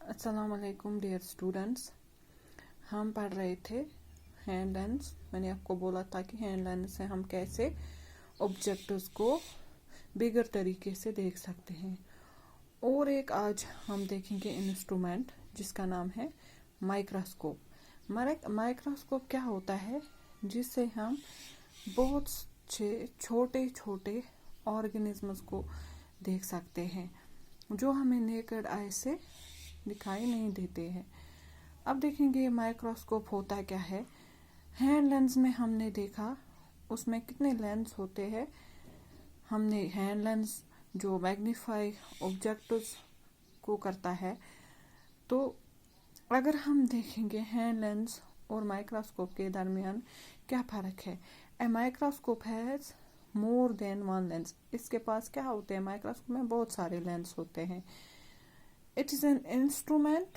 अस्सलाम वालेकुम dear students. हम पढ़ रहे थे हैंड लेंस। मैंने आपको बोला था कि हैंड लेंस से हम कैसे ऑब्जेक्ट्स को बिगर तरीके से देख सकते हैं। और एक आज हम देखेंगे इंस्ट्रूमेंट जिसका नाम है माइक्रोस्कोप। माइक्रोस्कोप क्या होता है? जिससे हम बहुत छोटे छोटे ऑर्गेनिजम्स को देख सकते हैं जो हमें नेकेड आई से दिखाई नहीं देते हैं। अब देखेंगे माइक्रोस्कोप होता क्या है। हैंड लेंस में हमने देखा उसमें कितने लेंस होते हैं। हमने हैंड लेंस जो मैग्नीफाई ऑब्जेक्ट्स को करता है। तो अगर हम देखेंगे हैंड लेंस और माइक्रोस्कोप के दरमियान क्या फ़र्क है। A microscope has more than one lens. इसके पास क्या होते हैं? माइक्रोस्कोप में बहुत सारे लेंस होते हैं। It is an instrument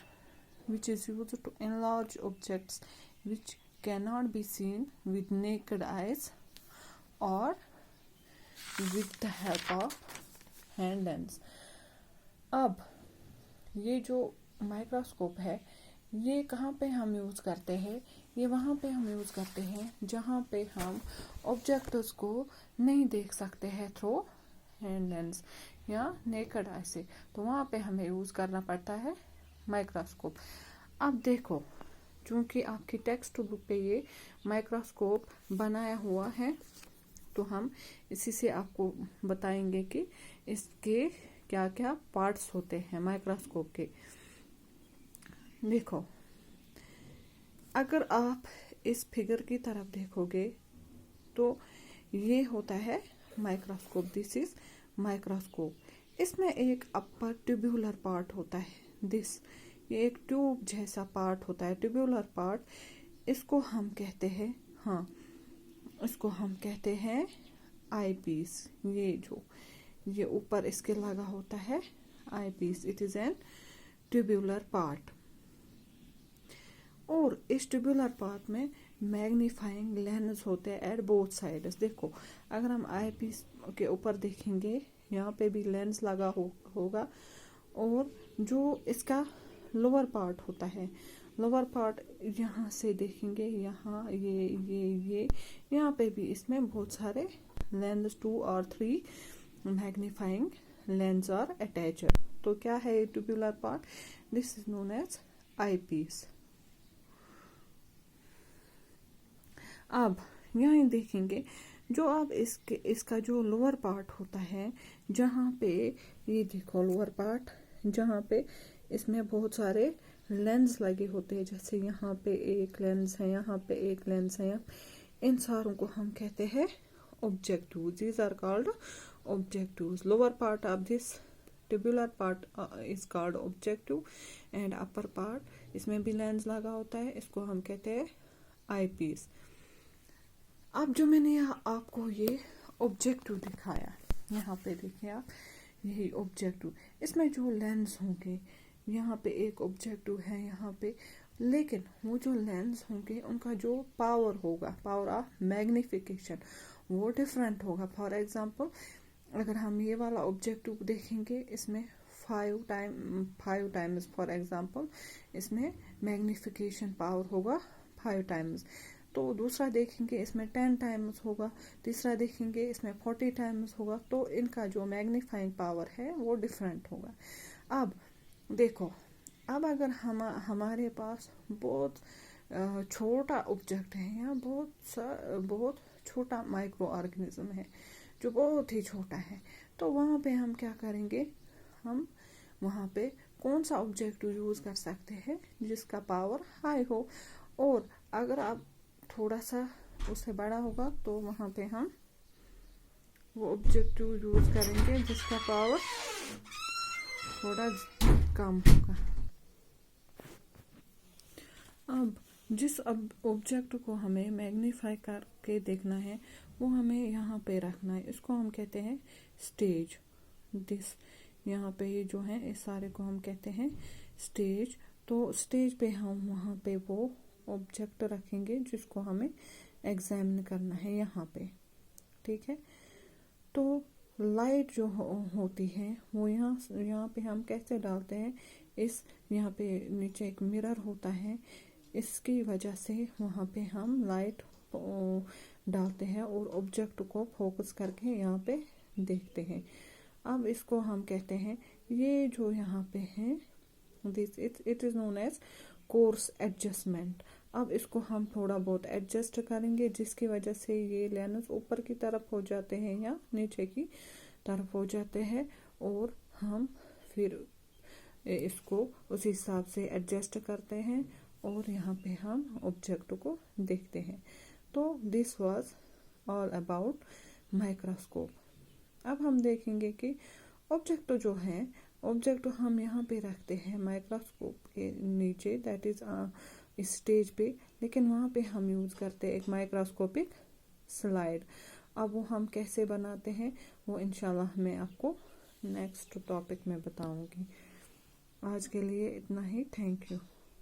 which is used to enlarge objects which cannot be seen with naked eyes or with the help of hand lens. अब ये जो माइक्रोस्कोप है ये कहाँ पे हम यूज़ करते हैं? ये वहाँ पे हम यूज़ करते हैं जहाँ पे हम ऑब्जेक्ट्स को नहीं देख सकते हैं थ्रू हैंड लेंस या नेकेड आई से। तो वहाँ पे हमें यूज़ करना पड़ता है माइक्रोस्कोप। अब देखो, चूँकि आपकी टेक्स्ट बुक पे ये माइक्रोस्कोप बनाया हुआ है तो हम इसी से आपको बताएंगे कि इसके क्या क्या पार्ट्स होते हैं माइक्रोस्कोप के। देखो, अगर आप इस फिगर की तरफ देखोगे तो ये होता है माइक्रोस्कोप। This is microscope. इसमें एक अपर ट्यूब्यूलर पार्ट होता है। ये एक ट्यूब जैसा पार्ट होता है, ट्यूब्यूलर पार्ट। इसको हम कहते हैं इसको हम कहते हैं आई पीस। ये ऊपर इसके लगा होता है eyepiece. It is an tubular part. और इस ट्यूब्यूलर पार्ट में मैग्नीफाइंग लेंस होते हैं एट बोथ साइड्स। देखो, अगर हम आई पीस के ऊपर देखेंगे यहाँ पे भी लेंस लगा होगा। और जो इसका लोअर पार्ट होता है, लोअर पार्ट यहाँ से देखेंगे, यहाँ ये यहाँ पे भी इसमें बहुत सारे लेंस 2 और 3 मैग्नीफाइंग लेंस आर अटैच्ड। तो क्या है ये tubular part? This is known as eyepiece. अब यहाँ देखेंगे जो आप इसका जो लोअर पार्ट होता है, जहाँ पे ये देखो लोअर पार्ट, जहाँ पे इसमें बहुत सारे लेंस लगे होते हैं। जैसे यहाँ पे एक लेंस है, यहाँ पे एक लेंस है। इन सारों को हम कहते हैं objective. These are called objectives. Lower part of this tubular part is called objective and upper part, इसमें भी लेंस लगा होता है, इसको हम कहते हैं आई पीस। अब जो मैंने आपको ये ऑब्जेक्टिव दिखाया, यहाँ पे देखिए आप, यही ऑब्जेक्टिव। इसमें जो लेंस होंगे, यहाँ पे एक ऑब्जेक्टिव है यहाँ पे, लेकिन वो जो लेंस होंगे उनका जो पावर होगा, पावर ऑफ मैग्निफिकेशन, वो डिफरेंट होगा। फॉर एग्जांपल, अगर हम ये वाला ऑब्जेक्टिव देखेंगे, इसमें 5 टाइम्स फॉर एग्जांपल इसमें मैग्निफिकेशन पावर होगा 5 टाइम्स। तो दूसरा देखेंगे इसमें 10 टाइम्स होगा, तीसरा देखेंगे इसमें 40 टाइम्स होगा। तो इनका जो मैग्नीफाइंग पावर है वो डिफरेंट होगा। अब देखो, अब अगर हमारे पास बहुत छोटा ऑब्जेक्ट है या बहुत छोटा माइक्रो ऑर्गेनिज्म है जो बहुत ही छोटा है, तो वहाँ पे हम क्या करेंगे? हम वहाँ पे कौन सा ऑब्जेक्टिव यूज कर सकते हैं जिसका पावर हाई हो। और अगर आप थोड़ा सा उससे बड़ा होगा तो वहाँ पे हम वो ऑब्जेक्टिव यूज करेंगे जिसका पावर थोड़ा कम होगा। अब जिस ऑब्जेक्ट को हमें मैग्नीफाई करके देखना है वो हमें यहाँ पे रखना है। इसको हम कहते हैं स्टेज। यहाँ पे ये जो है इस सारे को हम कहते हैं स्टेज। तो स्टेज पे हम वहाँ पे वो ऑब्जेक्ट रखेंगे जिसको हमें एग्जामिन करना है यहाँ पे। ठीक है, तो लाइट जो होती है वो यहाँ पे हम कैसे डालते हैं, इस यहाँ पे नीचे एक मिरर होता है, इसकी वजह से वहाँ पे हम लाइट डालते हैं और ऑब्जेक्ट को फोकस करके यहाँ पे देखते हैं। अब इसको हम कहते हैं, ये जो यहाँ पे है this it is known as coarse adjustment. अब इसको हम थोड़ा बहुत एडजस्ट करेंगे जिसकी वजह से ये लेंस ऊपर की तरफ हो जाते हैं या नीचे की तरफ हो जाते हैं, और हम फिर इसको उस हिसाब से एडजस्ट करते हैं और यहाँ पे हम ऑब्जेक्ट को देखते हैं। तो this was all about microscope. अब हम देखेंगे कि ऑब्जेक्ट जो है, ऑब्जेक्ट हम यहाँ पे रखते हैं माइक्रोस्कोप के नीचे, दैट इज स्टेज पे, लेकिन वहाँ पे हम यूज़ करते हैं एक माइक्रोस्कोपिक स्लाइड। अब वो हम कैसे बनाते हैं वो इंशाल्लाह मैं आपको नेक्स्ट टॉपिक में बताऊंगी। आज के लिए इतना ही, थैंक यू।